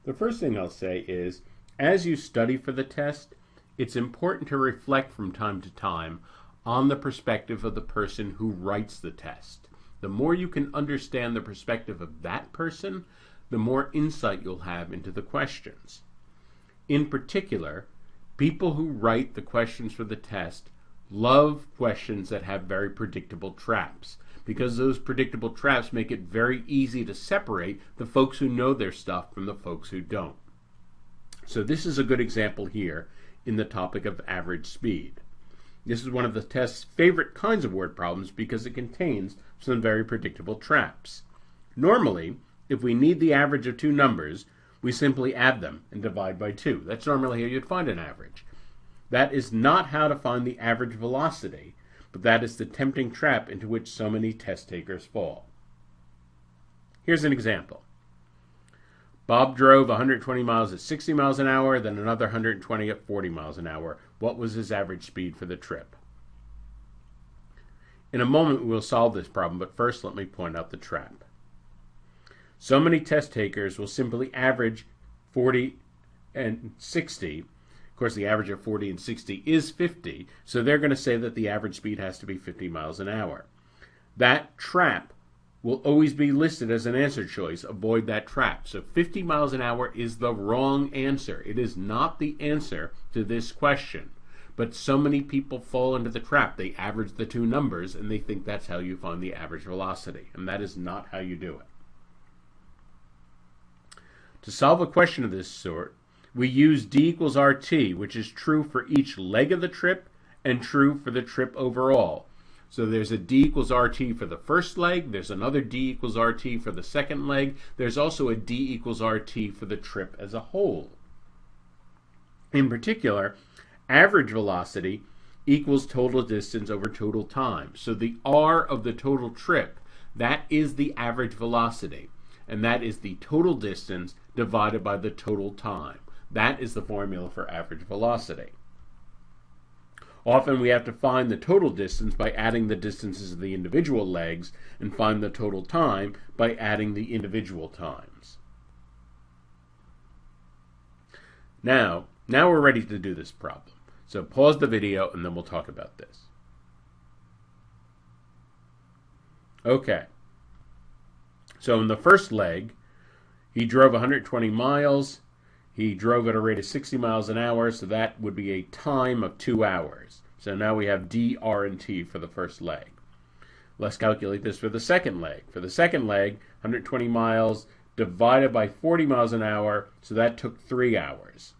The first thing I'll say is, as you study for the test, it's important to reflect from time to time on the perspective of the person who writes the test. The more you can understand the perspective of that person, the more insight you'll have into the questions. In particular, people who write the questions for the test love questions that have very predictable traps, because those predictable traps make it very easy to separate the folks who know their stuff from the folks who don't. So this is a good example here in the topic of average speed. This is one of the test's favorite kinds of word problems because it contains some very predictable traps. Normally, if we need the average of two numbers, we simply add them and divide by 2. That's normally how you'd find an average. That is not how to find the average velocity, but that is the tempting trap into which so many test takers fall. Here's an example. Bob drove 120 miles at 60 miles an hour, then another 120 at 40 miles an hour. What was his average speed for the trip? In a moment we will solve this problem, but first let me point out the trap. So many test takers will simply average 40 and 60. Of course, the average of 40 and 60 is 50, so they're going to say that the average speed has to be 50 miles an hour. That trap will always be listed as an answer choice. Avoid that trap. So 50 miles an hour is the wrong answer. It is not the answer to this question. But so many people fall into the trap. They average the two numbers and they think that's how you find the average velocity. And that is not how you do it. To solve a question of this sort, we use d equals rt, which is true for each leg of the trip and true for the trip overall. So there's a d equals rt for the first leg, there's another d equals rt for the second leg, there's also a d equals rt for the trip as a whole. In particular, average velocity equals total distance over total time. So the r of the total trip, that is the average velocity, and that is the total distance divided by the total time. That is the formula for average velocity. Often we have to find the total distance by adding the distances of the individual legs and find the total time by adding the individual times. Now we're ready to do this problem. So pause the video and then we'll talk about this. Okay. So in the first leg, he drove 120 miles. He drove at a rate of 60 miles an hour, so that would be a time of 2 hours. So now we have d, r, and t for the first leg. Let's calculate this for the second leg. For the second leg, 120 miles divided by 40 miles an hour, so that took 3 hours.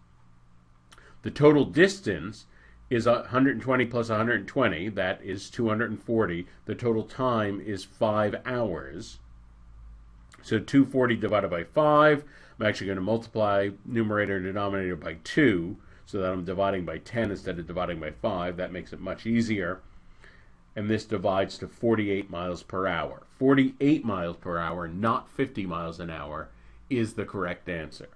The total distance is 120 plus 120, that is 240. The total time is 5 hours. So 240 divided by 5, I'm actually going to multiply numerator and denominator by 2, so that I'm dividing by 10 instead of dividing by 5. That makes it much easier. And this divides to 48 miles per hour. 48 miles per hour, not 50 miles an hour, is the correct answer.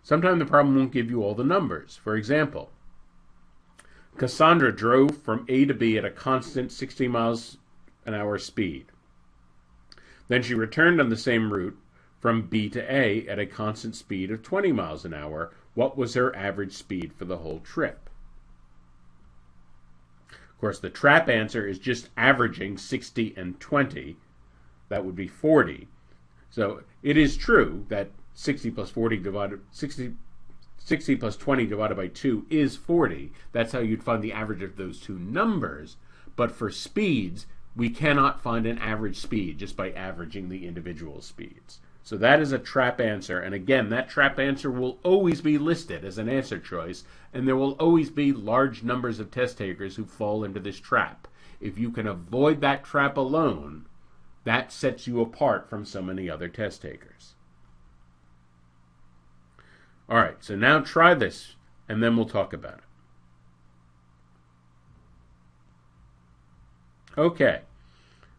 Sometimes the problem won't give you all the numbers. For example, Cassandra drove from A to B at a constant 60 miles an hour speed. Then she returned on the same route from B to A at a constant speed of 20 miles an hour. What was her average speed for the whole trip? Of course, the trap answer is just averaging 60 and 20. That would be 40. So it is true that 60 plus 20 divided by 2 is 40. That's how you'd find the average of those two numbers. But for speeds, we cannot find an average speed just by averaging the individual speeds. So that is a trap answer. And again, that trap answer will always be listed as an answer choice, and there will always be large numbers of test takers who fall into this trap. If you can avoid that trap alone, that sets you apart from so many other test takers. All right, so now try this, and then we'll talk about it. Okay,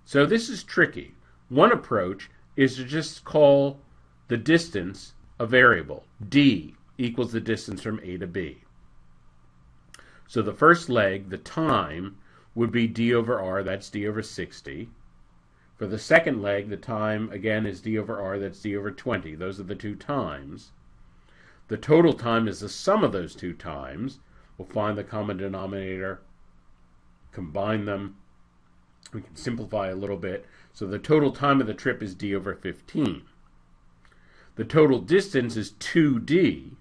so this is tricky. One approach is to just call the distance a variable. D equals the distance from A to B. So the first leg, the time, would be d over r, that's d over 60. For the second leg, the time, again, is d over r, that's d over 20. Those are the two times. The total time is the sum of those two times. We'll find the common denominator, combine them. We can simplify a little bit. So the total time of the trip is d over 15. The total distance is 2d.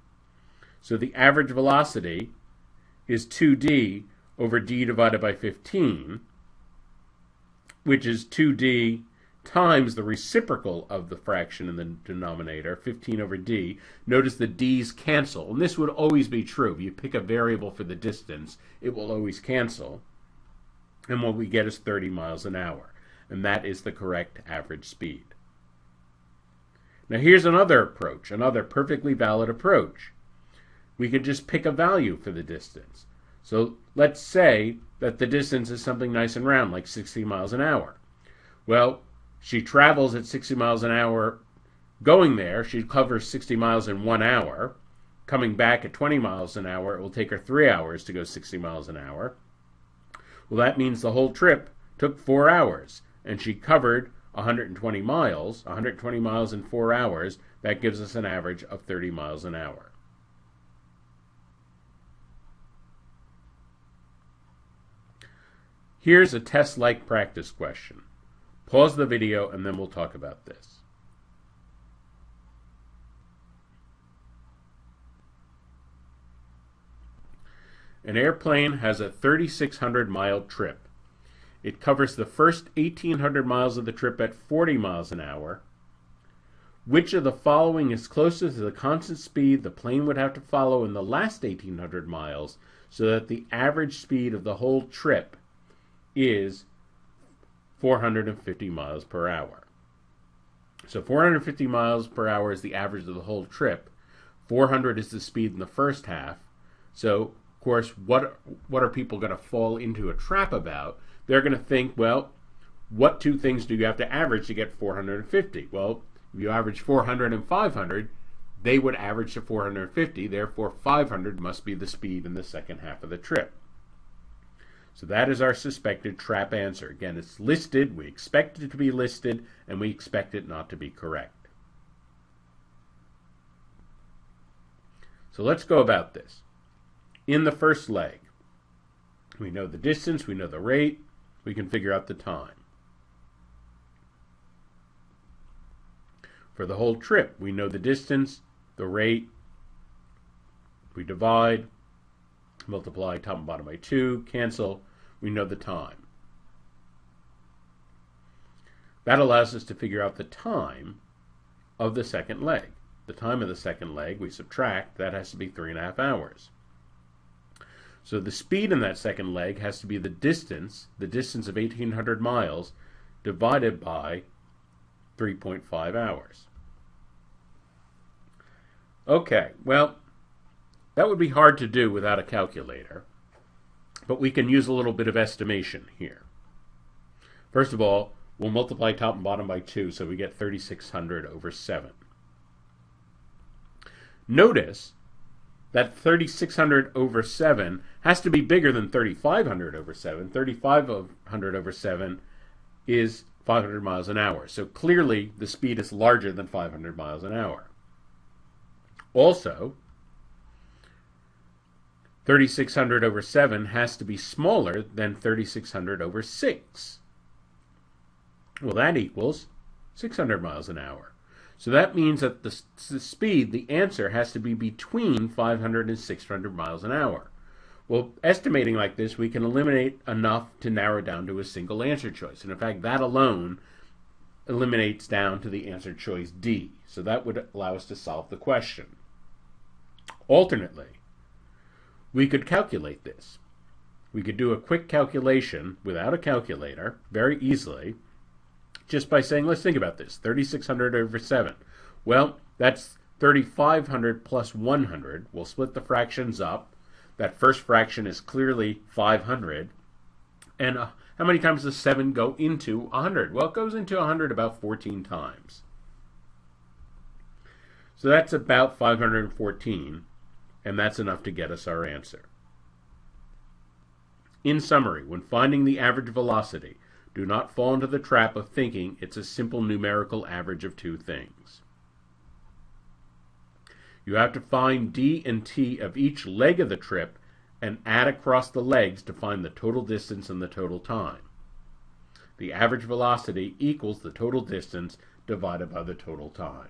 So the average velocity is 2d over d divided by 15, which is 2d times the reciprocal of the fraction in the denominator, 15 over d. Notice the d's cancel, and this would always be true. If you pick a variable for the distance, it will always cancel. And what we get is 30 miles an hour, and that is the correct average speed. Now here's another approach, another perfectly valid approach. We could just pick a value for the distance. So let's say that the distance is something nice and round, like 60 miles an hour. Well, she travels at 60 miles an hour going there. She covers 60 miles in 1 hour. Coming back at 20 miles an hour, it will take her 3 hours to go 60 miles an hour. Well, that means the whole trip took 4 hours, and she covered 120 miles in 4 hours. That gives us an average of 30 miles an hour. Here's a test-like practice question. Pause the video and then we'll talk about this. An airplane has a 3,600-mile trip. It covers the first 1,800 miles of the trip at 40 miles an hour. Which of the following is closest to the constant speed the plane would have to follow in the last 1,800 miles so that the average speed of the whole trip is 450 miles per hour. So 450 miles per hour is the average of the whole trip. 400 is the speed in the first half. So, of course, what are people going to fall into a trap about? They're going to think, well, what two things do you have to average to get 450? Well, if you average 400 and 500, they would average to 450. Therefore, 500 must be the speed in the second half of the trip. So that is our suspected trap answer. Again, it's listed, we expect it to be listed, and we expect it not to be correct. So let's go about this. In the first leg, we know the distance, we know the rate, we can figure out the time. For the whole trip, we know the distance, the rate, we divide, multiply top and bottom by 2, cancel, we know the time. That allows us to figure out the time of the second leg. The time of the second leg, we subtract, that has to be 3.5 hours. So the speed in that second leg has to be the distance of 1,800 miles, divided by 3.5 hours. Okay, well, that would be hard to do without a calculator, but we can use a little bit of estimation here. First of all, we'll multiply top and bottom by 2, so we get 3,600 over 7. Notice that 3,600 over 7 has to be bigger than 3,500 over 7. 3,500 over 7 is 500 miles an hour, so clearly the speed is larger than 500 miles an hour. Also, 3,600 over 7 has to be smaller than 3,600 over 6. Well, that equals 600 miles an hour. So that means that the speed, the answer, has to be between 500 and 600 miles an hour. Well, estimating like this, we can eliminate enough to narrow down to a single answer choice. And in fact, that alone eliminates down to the answer choice D. So that would allow us to solve the question. Alternately, we could calculate this. We could do a quick calculation without a calculator very easily just by saying, let's think about this, 3,600 over 7. Well, that's 3,500 plus 100. We'll split the fractions up. That first fraction is clearly 500. And how many times does 7 go into 100? Well, it goes into 100 about 14 times. So that's about 514, and that's enough to get us our answer. In summary, when finding the average velocity, Do not fall into the trap of thinking it's a simple numerical average of two things. You have to find d and t of each leg of the trip and add across the legs to find the total distance and the total time. The average velocity equals the total distance divided by the total time.